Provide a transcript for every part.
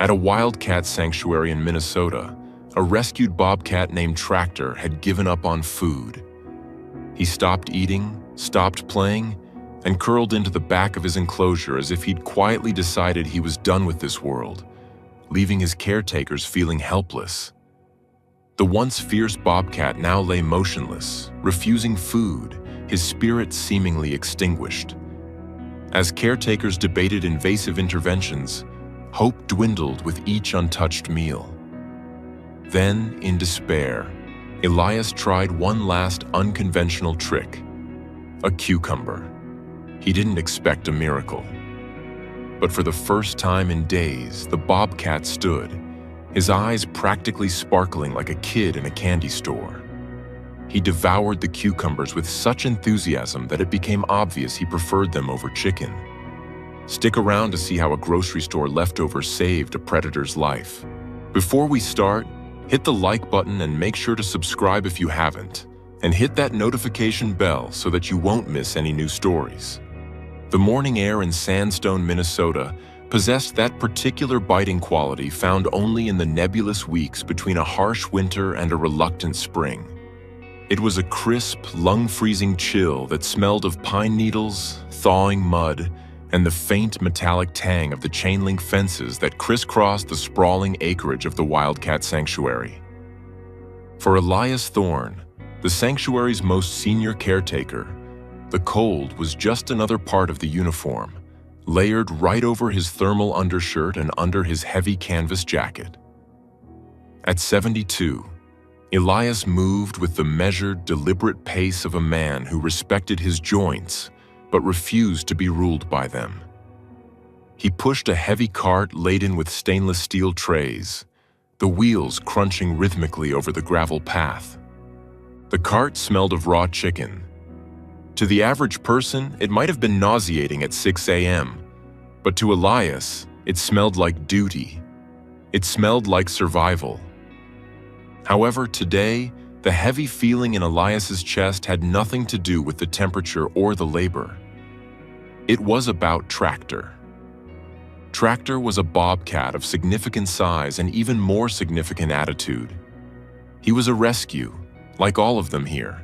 At a wildcat sanctuary in Minnesota, a rescued bobcat named Tractor had given up on food. He stopped eating, stopped playing, and curled into the back of his enclosure as if he'd quietly decided he was done with this world, leaving his caretakers feeling helpless. The once fierce bobcat now lay motionless, refusing food, his spirit seemingly extinguished. As caretakers debated invasive interventions, hope dwindled with each untouched meal. Then, in despair, Elias tried one last unconventional trick: a cucumber. He didn't expect a miracle. But for the first time in days, the bobcat stood, his eyes practically sparkling like a kid in a candy store. He devoured the cucumbers with such enthusiasm that it became obvious he preferred them over chicken. Stick around to see how a grocery store leftover saved a predator's life. Before we start, hit the like button and make sure to subscribe if you haven't, and hit that notification bell so that you won't miss any new stories. The morning air in Sandstone, Minnesota, possessed that particular biting quality found only in the nebulous weeks between a harsh winter and a reluctant spring. It was a crisp, lung-freezing chill that smelled of pine needles, thawing mud, and the faint metallic tang of the chain-link fences that crisscrossed the sprawling acreage of the wildcat sanctuary. For Elias Thorne, the sanctuary's most senior caretaker, the cold was just another part of the uniform, layered right over his thermal undershirt and under his heavy canvas jacket. At 72, Elias moved with the measured, deliberate pace of a man who respected his joints but refused to be ruled by them. He pushed a heavy cart laden with stainless steel trays, the wheels crunching rhythmically over the gravel path. The cart smelled of raw chicken. To the average person, it might have been nauseating at 6 a.m., but to Elias, it smelled like duty. It smelled like survival. However, today, the heavy feeling in Elias's chest had nothing to do with the temperature or the labor. It was about Tractor. Tractor was a bobcat of significant size and even more significant attitude. He was a rescue, like all of them here,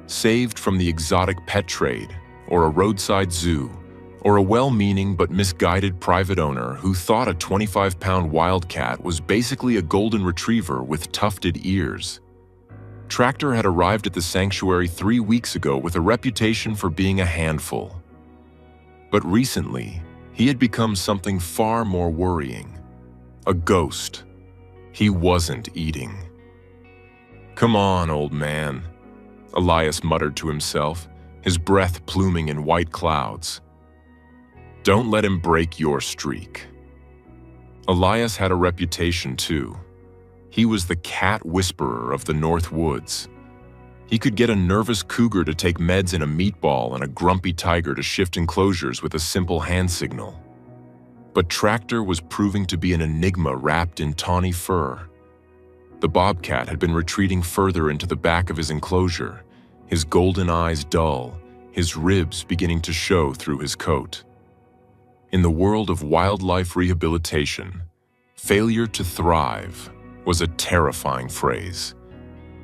saved from the exotic pet trade, or a roadside zoo, or a well-meaning but misguided private owner who thought a 25-pound wildcat was basically a golden retriever with tufted ears. Tractor had arrived at the sanctuary 3 weeks ago with a reputation for being a handful. But recently, he had become something far more worrying: a ghost. He wasn't eating. "Come on, old man," Elias muttered to himself, his breath pluming in white clouds. "Don't let him break your streak." Elias had a reputation too. He was the cat whisperer of the North Woods. He could get a nervous cougar to take meds in a meatball and a grumpy tiger to shift enclosures with a simple hand signal. But Tractor was proving to be an enigma wrapped in tawny fur. The bobcat had been retreating further into the back of his enclosure, his golden eyes dull, his ribs beginning to show through his coat. In the world of wildlife rehabilitation, failure to thrive was a terrifying phrase.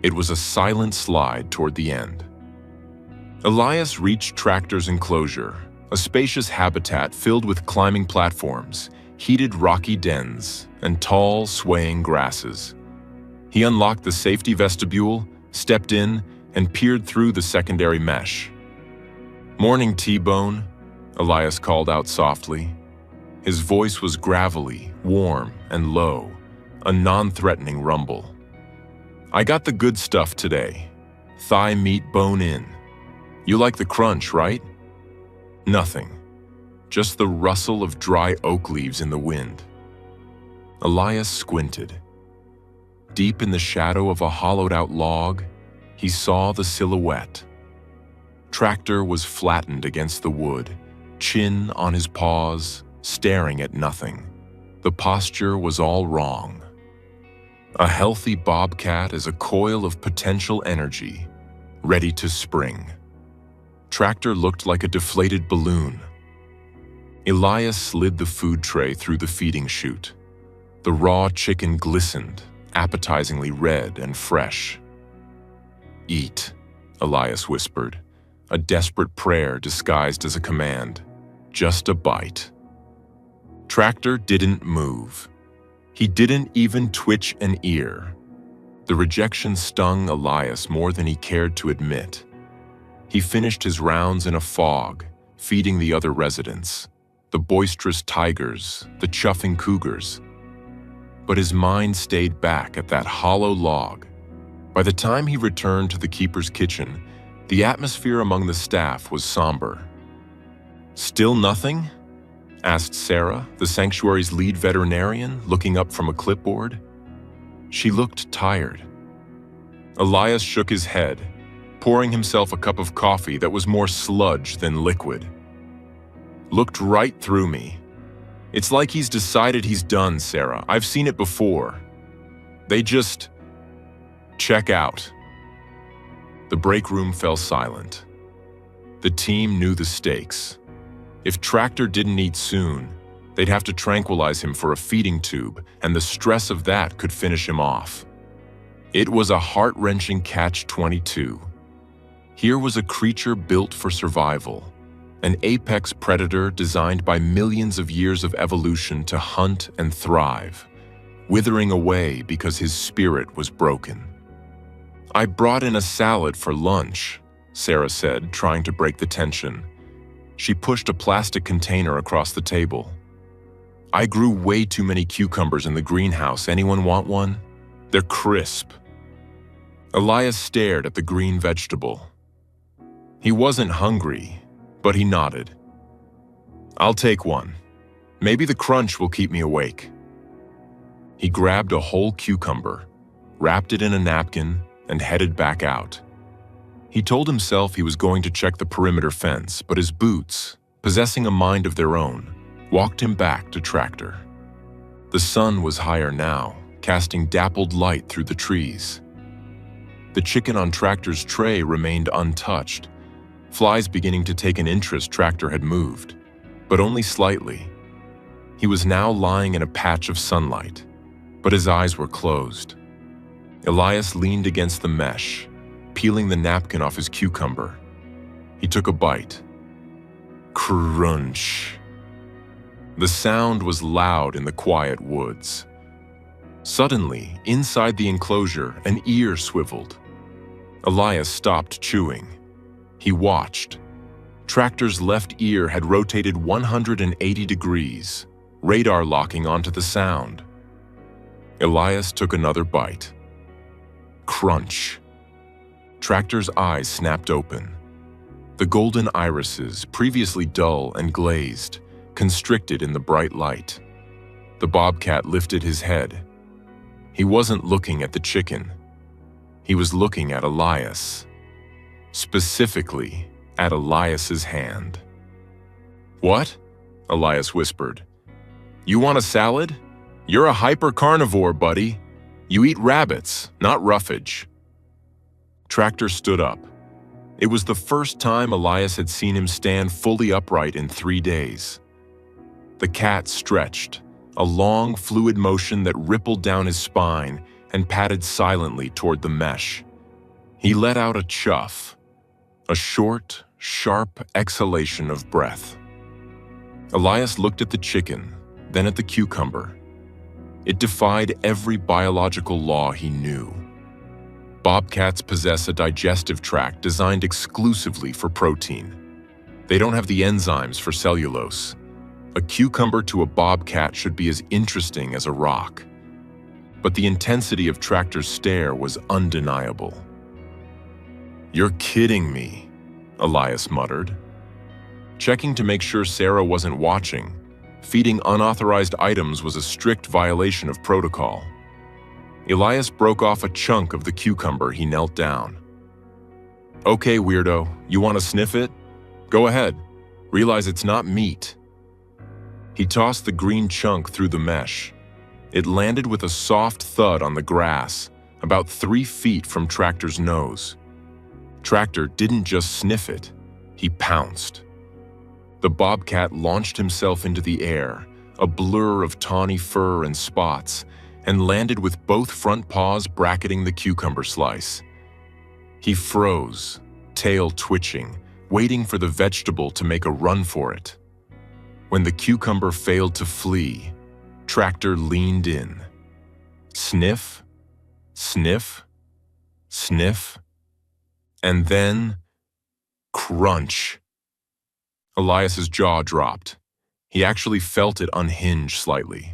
It was a silent slide toward the end. Elias reached Tractor's enclosure, a spacious habitat filled with climbing platforms, heated rocky dens, and tall, swaying grasses. He unlocked the safety vestibule, stepped in, and peered through the secondary mesh. "Morning, T-Bone," Elias called out softly. His voice was gravelly, warm, and low, a non-threatening rumble. "I got the good stuff today. Thigh meat bone in. You like the crunch, right?" Nothing. Just the rustle of dry oak leaves in the wind. Elias squinted. Deep in the shadow of a hollowed-out log, he saw the silhouette. Tractor was flattened against the wood, chin on his paws, staring at nothing. The posture was all wrong. A healthy bobcat is a coil of potential energy, ready to spring. Tractor looked like a deflated balloon. Elias slid the food tray through the feeding chute. The raw chicken glistened, appetizingly red and fresh. "Eat," Elias whispered, a desperate prayer disguised as a command. "Just a bite." Tractor didn't move. He didn't even twitch an ear. The rejection stung Elias more than he cared to admit. He finished his rounds in a fog, feeding the other residents, the boisterous tigers, the chuffing cougars. But his mind stayed back at that hollow log. By the time he returned to the keeper's kitchen, the atmosphere among the staff was somber. "Still nothing?" asked Sarah, the sanctuary's lead veterinarian, looking up from a clipboard. She looked tired. Elias shook his head, pouring himself a cup of coffee that was more sludge than liquid. "Looked right through me. It's like he's decided he's done, Sarah. I've seen it before. They just check out." The break room fell silent. The team knew the stakes. If Tractor didn't eat soon, they'd have to tranquilize him for a feeding tube, and the stress of that could finish him off. It was a heart-wrenching catch-22. Here was a creature built for survival, an apex predator designed by millions of years of evolution to hunt and thrive, withering away because his spirit was broken. "I brought in a salad for lunch," Sarah said, trying to break the tension. She pushed a plastic container across the table. "I grew way too many cucumbers in the greenhouse. Anyone want one? They're crisp." Elias stared at the green vegetable. He wasn't hungry, but he nodded. "I'll take one. Maybe the crunch will keep me awake." He grabbed a whole cucumber, wrapped it in a napkin, and headed back out. He told himself he was going to check the perimeter fence, but his boots, possessing a mind of their own, walked him back to Tractor. The sun was higher now, casting dappled light through the trees. The chicken on Tractor's tray remained untouched, flies beginning to take an interest Tractor had moved, but only slightly. He was now lying in a patch of sunlight, but his eyes were closed. Elias leaned against the mesh, peeling the napkin off his cucumber. He took a bite. Crunch. The sound was loud in the quiet woods. Suddenly, inside the enclosure, an ear swiveled. Elias stopped chewing. He watched. Tractor's left ear had rotated 180 degrees, radar locking onto the sound. Elias took another bite. Crunch. Tractor's eyes snapped open. The golden irises, previously dull and glazed, constricted in the bright light. The bobcat lifted his head. He wasn't looking at the chicken. He was looking at Elias. Specifically, at Elias's hand. "What?" Elias whispered. "You want a salad? You're a hyper-carnivore, buddy. You eat rabbits, not roughage." Tractor stood up. It was the first time Elias had seen him stand fully upright in 3 days. The cat stretched, a long, fluid motion that rippled down his spine and padded silently toward the mesh. He let out a chuff, a short, sharp exhalation of breath. Elias looked at the chicken, then at the cucumber. It defied every biological law he knew. Bobcats possess a digestive tract designed exclusively for protein. They don't have the enzymes for cellulose. A cucumber to a bobcat should be as interesting as a rock. But the intensity of Tractor's stare was undeniable. "You're kidding me," Elias muttered. Checking to make sure Sarah wasn't watching, feeding unauthorized items was a strict violation of protocol. Elias broke off a chunk of the cucumber. He knelt down. "Okay, weirdo, you want to sniff it? Go ahead. Realize it's not meat." He tossed the green chunk through the mesh. It landed with a soft thud on the grass, about 3 feet from Tractor's nose. Tractor didn't just sniff it, he pounced. The bobcat launched himself into the air, a blur of tawny fur and spots, and landed with both front paws bracketing the cucumber slice. He froze, tail twitching, waiting for the vegetable to make a run for it. When the cucumber failed to flee, Tractor leaned in. Sniff, sniff, sniff, and then crunch. Elias's jaw dropped. He actually felt it unhinge slightly.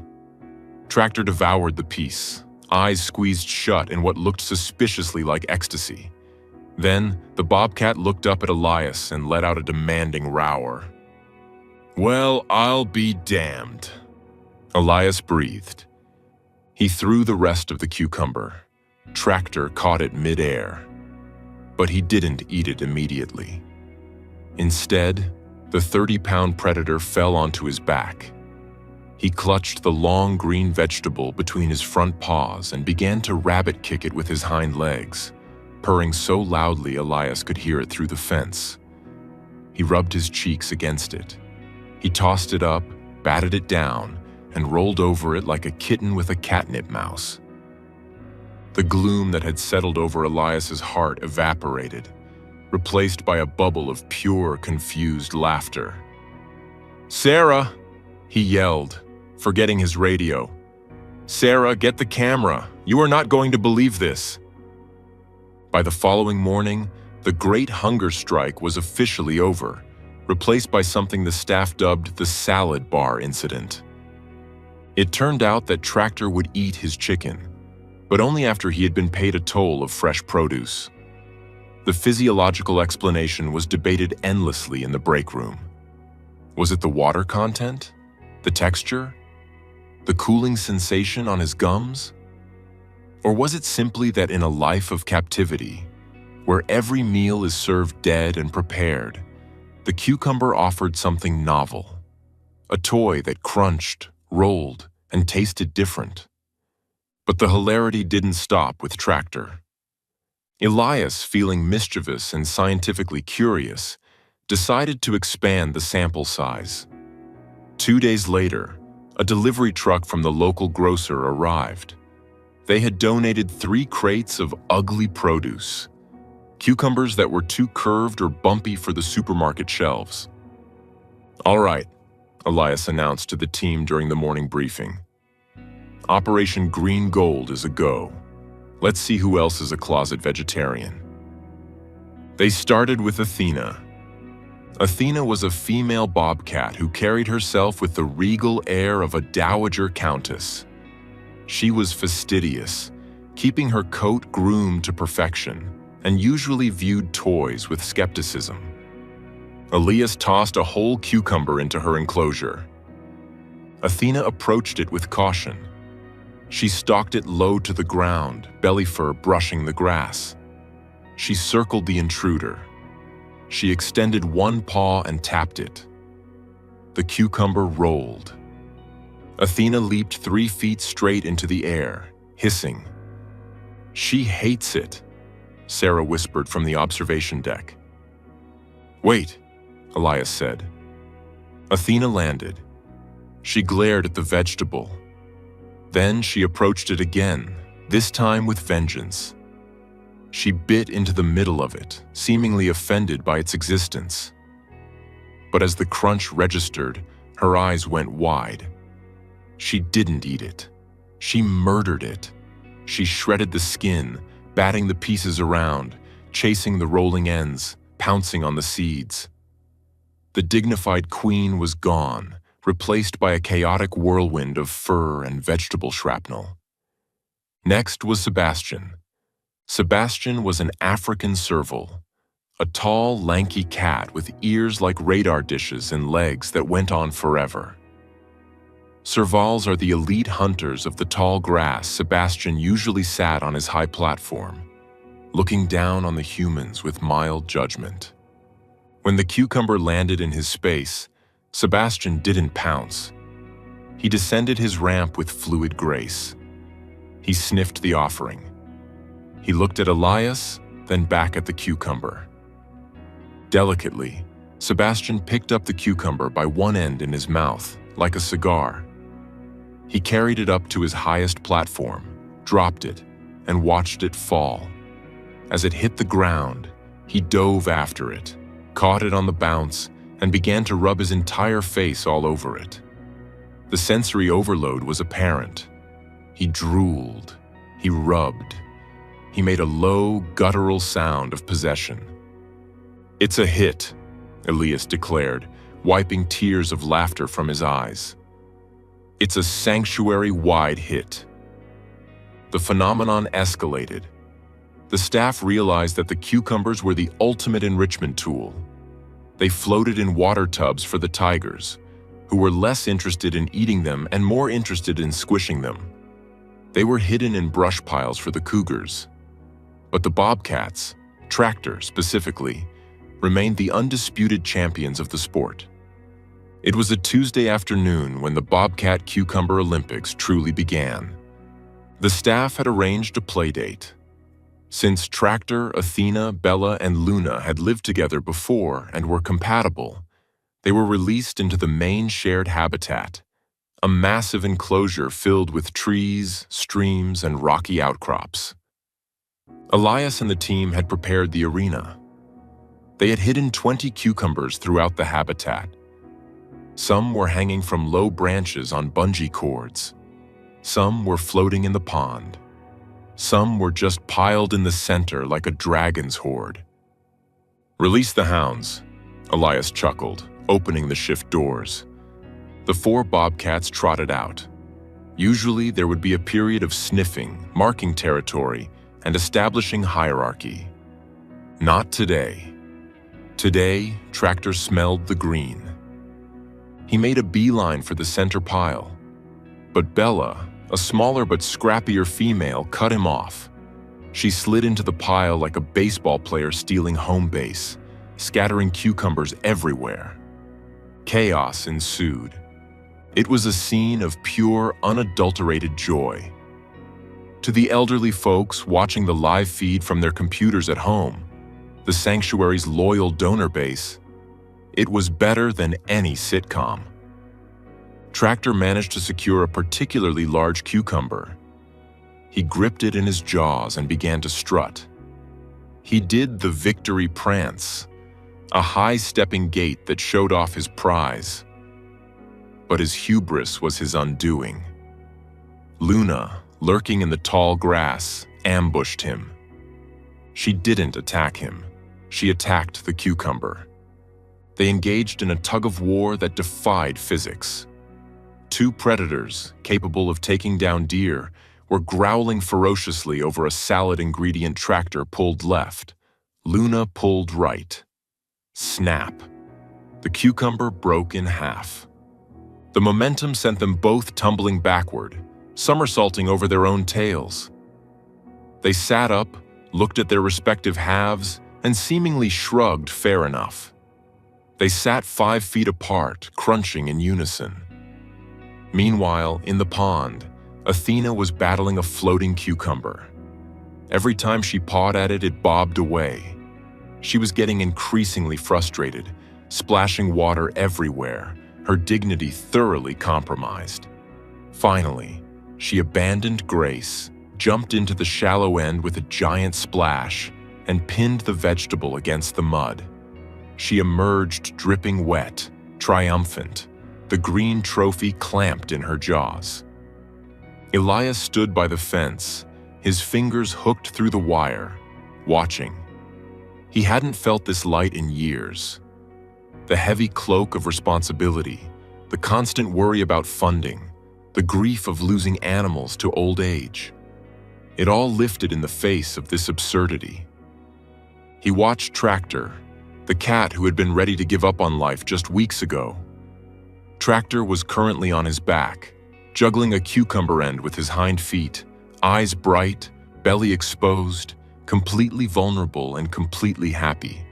Tractor devoured the piece, eyes squeezed shut in what looked suspiciously like ecstasy. Then, the bobcat looked up at Elias and let out a demanding roar. "Well, I'll be damned." Elias breathed. He threw the rest of the cucumber. Tractor caught it mid-air. But he didn't eat it immediately. Instead, the 30-pound predator fell onto his back. He clutched the long green vegetable between his front paws and began to rabbit kick it with his hind legs, purring so loudly Elias could hear it through the fence. He rubbed his cheeks against it. He tossed it up, batted it down, and rolled over it like a kitten with a catnip mouse. The gloom that had settled over Elias's heart evaporated, replaced by a bubble of pure, confused laughter. "Sarah!" he yelled, forgetting his radio. "Sarah, get the camera. You are not going to believe this." By the following morning, the great hunger strike was officially over, replaced by something the staff dubbed the salad bar incident. It turned out that Tractor would eat his chicken, but only after he had been paid a toll of fresh produce. The physiological explanation was debated endlessly in the break room. Was it the water content? The texture? The cooling sensation on his gums? Or was it simply that in a life of captivity, where every meal is served dead and prepared, the cucumber offered something novel, a toy that crunched, rolled, and tasted different? But the hilarity didn't stop with Tractor. Elias, feeling mischievous and scientifically curious, decided to expand the sample size. 2 days later, a delivery truck from the local grocer arrived. They had donated 3 crates of ugly produce, cucumbers that were too curved or bumpy for the supermarket shelves. "All right," Elias announced to the team during the morning briefing. "Operation Green Gold is a go. Let's see who else is a closet vegetarian." They started with Athena. Athena was a female bobcat who carried herself with the regal air of a dowager countess. She was fastidious, keeping her coat groomed to perfection, and usually viewed toys with skepticism. Elias tossed a whole cucumber into her enclosure. Athena approached it with caution. She stalked it low to the ground, belly fur brushing the grass. She circled the intruder. She extended one paw and tapped it. The cucumber rolled. Athena leaped 3 feet straight into the air, hissing. "She hates it," Sarah whispered from the observation deck. "Wait," Elias said. Athena landed. She glared at the vegetable. Then she approached it again, this time with vengeance. She bit into the middle of it, seemingly offended by its existence. But as the crunch registered, her eyes went wide. She didn't eat it. She murdered it. She shredded the skin, batting the pieces around, chasing the rolling ends, pouncing on the seeds. The dignified queen was gone, replaced by a chaotic whirlwind of fur and vegetable shrapnel. Next was Sebastian. Sebastian was an African serval, a tall, lanky cat with ears like radar dishes and legs that went on forever. Servals are the elite hunters of the tall grass. Sebastian usually sat on his high platform, looking down on the humans with mild judgment. When the cucumber landed in his space, Sebastian didn't pounce. He descended his ramp with fluid grace. He sniffed the offering. He looked at Elias, then back at the cucumber. Delicately, Sebastian picked up the cucumber by one end in his mouth, like a cigar, He carried it up to his highest platform, dropped it, and watched it fall. As it hit the ground, he dove after it, caught it on the bounce, and began to rub his entire face all over it. The sensory overload was apparent. He drooled, he rubbed, he made a low, guttural sound of possession. "It's a hit," Elias declared, wiping tears of laughter from his eyes. "It's a sanctuary-wide hit." The phenomenon escalated. The staff realized that the cucumbers were the ultimate enrichment tool. They floated in water tubs for the tigers, who were less interested in eating them and more interested in squishing them. They were hidden in brush piles for the cougars. But the bobcats, Tractor specifically, remained the undisputed champions of the sport. It was a Tuesday afternoon when the Bobcat Cucumber Olympics truly began. The staff had arranged a playdate. Since Tractor, Athena, Bella, and Luna had lived together before and were compatible, they were released into the main shared habitat, a massive enclosure filled with trees, streams, and rocky outcrops. Elias and the team had prepared the arena. They had hidden 20 cucumbers throughout the habitat. Some were hanging from low branches on bungee cords. Some were floating in the pond. Some were just piled in the center like a dragon's hoard. "Release the hounds," Elias chuckled, opening the shift doors. The 4 bobcats trotted out. Usually there would be a period of sniffing, marking territory, and establishing hierarchy. Not today. Today, Tractor smelled the green. He made a beeline for the center pile. But Bella, a smaller but scrappier female, cut him off. She slid into the pile like a baseball player stealing home base, scattering cucumbers everywhere. Chaos ensued. It was a scene of pure, unadulterated joy. To the elderly folks watching the live feed from their computers at home, the sanctuary's loyal donor base, it was better than any sitcom. Tractor managed to secure a particularly large cucumber. He gripped it in his jaws and began to strut. He did the victory prance, a high-stepping gait that showed off his prize. But his hubris was his undoing. Luna, lurking in the tall grass, ambushed him. She didn't attack him. She attacked the cucumber. They engaged in a tug-of-war that defied physics. 2 predators, capable of taking down deer, were growling ferociously over a salad ingredient Tractor pulled left. Luna pulled right. Snap. The cucumber broke in half. The momentum sent them both tumbling backward, somersaulting over their own tails. They sat up, looked at their respective halves, and seemingly shrugged fair enough. They sat 5 feet apart, crunching in unison. Meanwhile, in the pond, Athena was battling a floating cucumber. Every time she pawed at it, it bobbed away. She was getting increasingly frustrated, splashing water everywhere, her dignity thoroughly compromised. Finally, she abandoned grace, jumped into the shallow end with a giant splash, and pinned the vegetable against the mud. She emerged dripping wet, triumphant, the green trophy clamped in her jaws. Elias stood by the fence, his fingers hooked through the wire, watching. He hadn't felt this light in years. The heavy cloak of responsibility, the constant worry about funding, the grief of losing animals to old age. It all lifted in the face of this absurdity. He watched Tractor, the cat who had been ready to give up on life just weeks ago. Tractor was currently on his back, juggling a cucumber end with his hind feet, eyes bright, belly exposed, completely vulnerable and completely happy.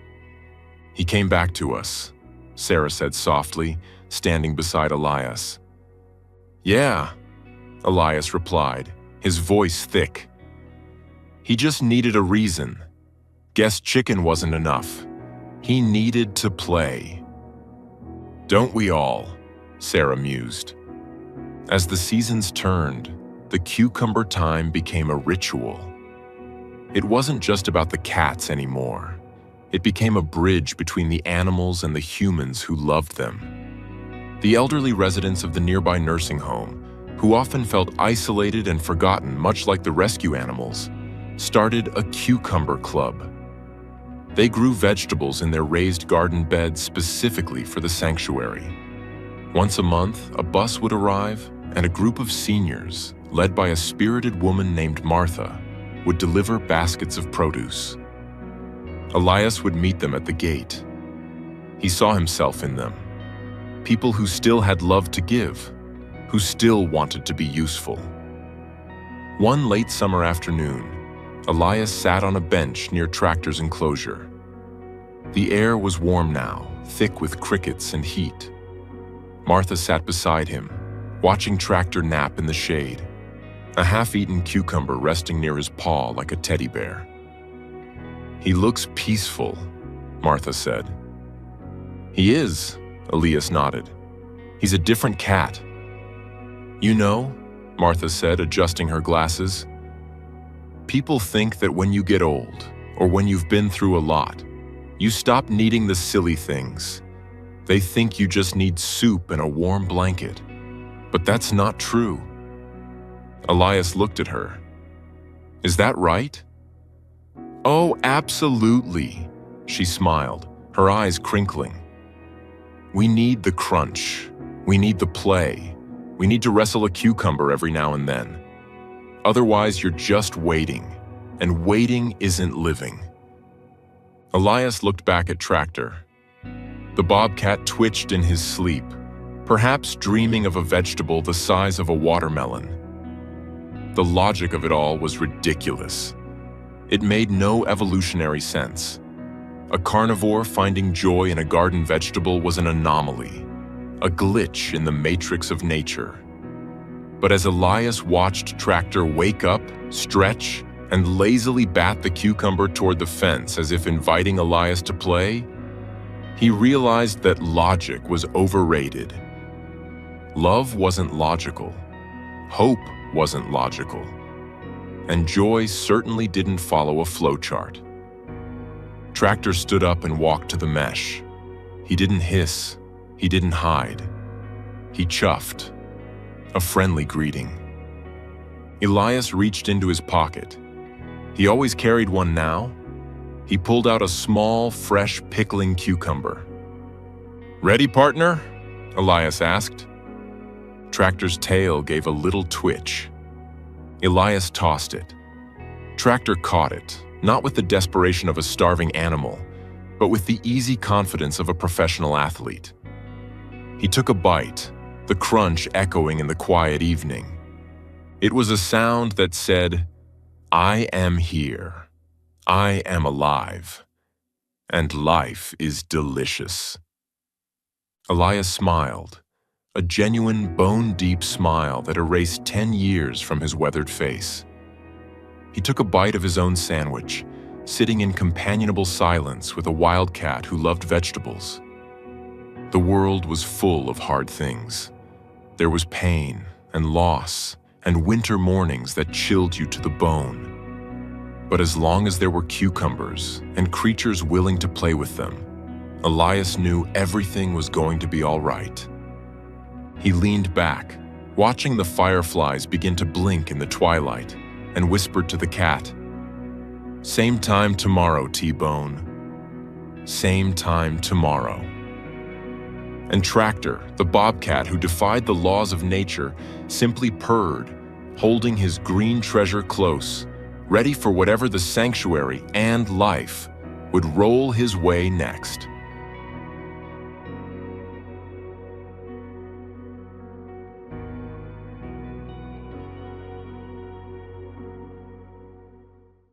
"He came back to us," Sarah said softly, standing beside Elias. "Yeah," Elias replied, his voice thick. "He just needed a reason. Guess chicken wasn't enough. He needed to play." "Don't we all?" Sarah mused. As the seasons turned, the cucumber time became a ritual. It wasn't just about the cats anymore. It became a bridge between the animals and the humans who loved them. The elderly residents of the nearby nursing home, who often felt isolated and forgotten much like the rescue animals, started a cucumber club. They grew vegetables in their raised garden beds specifically for the sanctuary. Once a month, a bus would arrive, and a group of seniors, led by a spirited woman named Martha, would deliver baskets of produce. Elias would meet them at the gate. He saw himself in them. People who still had love to give, who still wanted to be useful. One late summer afternoon, Elias sat on a bench near Tractor's enclosure. The air was warm now, thick with crickets and heat. Martha sat beside him, watching Tractor nap in the shade, a half-eaten cucumber resting near his paw like a teddy bear. "He looks peaceful," Martha said. "He is," Elias nodded. "He's a different cat." "You know," Martha said, adjusting her glasses, "people think that when you get old, or when you've been through a lot, you stop needing the silly things. They think you just need soup and a warm blanket. But that's not true." Elias looked at her. "Is that right?" "Oh, absolutely," she smiled, her eyes crinkling. "We need the crunch. We need the play. We need to wrestle a cucumber every now and then. Otherwise, you're just waiting, and waiting isn't living." Elias looked back at Tractor. The bobcat twitched in his sleep, perhaps dreaming of a vegetable the size of a watermelon. The logic of it all was ridiculous. It made no evolutionary sense. A carnivore finding joy in a garden vegetable was an anomaly, a glitch in the matrix of nature. But as Elias watched Tractor wake up, stretch, and lazily bat the cucumber toward the fence as if inviting Elias to play, he realized that logic was overrated. Love wasn't logical. Hope wasn't logical. And joy certainly didn't follow a flowchart. Tractor stood up and walked to the mesh. He didn't hiss. He didn't hide. He chuffed. A friendly greeting. Elias reached into his pocket. He always carried one now. He pulled out a small, fresh, pickling cucumber. "Ready, partner?" Elias asked. Tractor's tail gave a little twitch. Elias tossed it. Tractor caught it, not with the desperation of a starving animal, but with the easy confidence of a professional athlete. He took a bite, the crunch echoing in the quiet evening. It was a sound that said, "I am here. I am alive. And life is delicious." Elias smiled, a genuine bone-deep smile that erased 10 years from his weathered face. He took a bite of his own sandwich, sitting in companionable silence with a wildcat who loved vegetables. The world was full of hard things. There was pain and loss and winter mornings that chilled you to the bone. But as long as there were cucumbers and creatures willing to play with them, Elias knew everything was going to be all right. He leaned back, watching the fireflies begin to blink in the twilight, and whispered to the cat, "Same time tomorrow, T-Bone. Same time tomorrow." And Tractor, the bobcat who defied the laws of nature, simply purred, holding his green treasure close, ready for whatever the sanctuary and life would roll his way next.